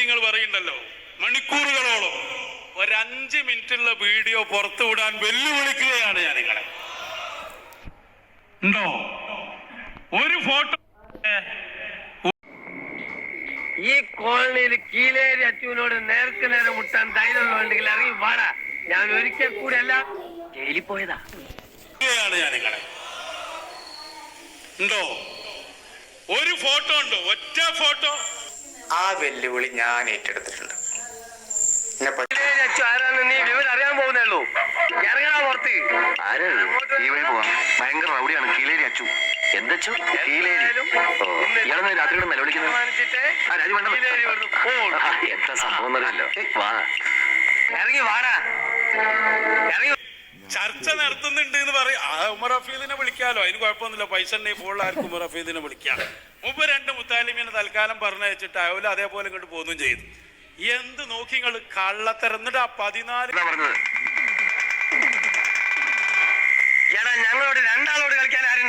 നിങ്ങൾ പറയുണ്ടല്ലോ, മണിക്കൂറുകളോളം 5 മിനിറ്റുള്ള വീഡിയോ പുറത്തുവിടാൻ വെല്ലുവിളിക്കുകയാണ് ഞാൻ നിങ്ങളെ. ഉണ്ടോ ഒരു ഫോട്ടോ? ഈ കോളനിയിൽ കീലേരി അച്ചുവിനോട് നേർക്ക് നേരെ മുട്ടാൻ ധൈര്യമുണ്ടെങ്കിൽ ഇറങ്ങി വാടാ. ഞാൻ ഒരിക്കൽ കൂടി അല്ല ജയിലിൽ പോയതാ. ഞാൻ നിങ്ങളെ ഉണ്ടോ ഒരു ഫോട്ടോ ഉണ്ടോ? ഒറ്റ ഫോട്ടോ. ആ വെല്ലുവിളി ഞാൻ ഏറ്റെടുത്തിട്ടുണ്ട്. അച്ചു ആരാന്ന് നീ വിവരം അറിയാൻ പോകുന്നേ ഉള്ളൂ. ഇറങ്ങണ പുറത്ത്. ഭയങ്കര റൗഡിയാണ് കീലേരി അച്ചു. എന്തച്ചു? രാത്രി നിലവിളിക്കുന്നത് എന്താ സംഭവം എന്നറിയല്ലോ. വാ ഇറങ്ങി വാടാ. ഇറങ്ങി. ചർച്ച നടത്തുന്നുണ്ട് എന്ന് പറയും. ഉമർ ഹഫീദിനെ വിളിക്കാലോ, അതിന് കുഴപ്പമൊന്നുമില്ല. പൈസ ഉണ്ടെങ്കിൽ ഫോണിൽ ആർക്കും ഉമർ ഹഫീദിനെ വിളിക്കാം. മുമ്പ് 2 മുത്താലിമീനെ തൽക്കാലം പറഞ്ഞയച്ചിട്ട് അവല് അതേപോലെ ഇങ്ങോട്ട് പോന്നും ചെയ്തു. എന്ത് നോക്കി നിങ്ങൾ കള്ളത്തരന്നിട്ട് ആ 14 പറഞ്ഞത്. എടാ ഞങ്ങളോട് 2 ആളോട് കളിക്കാൻ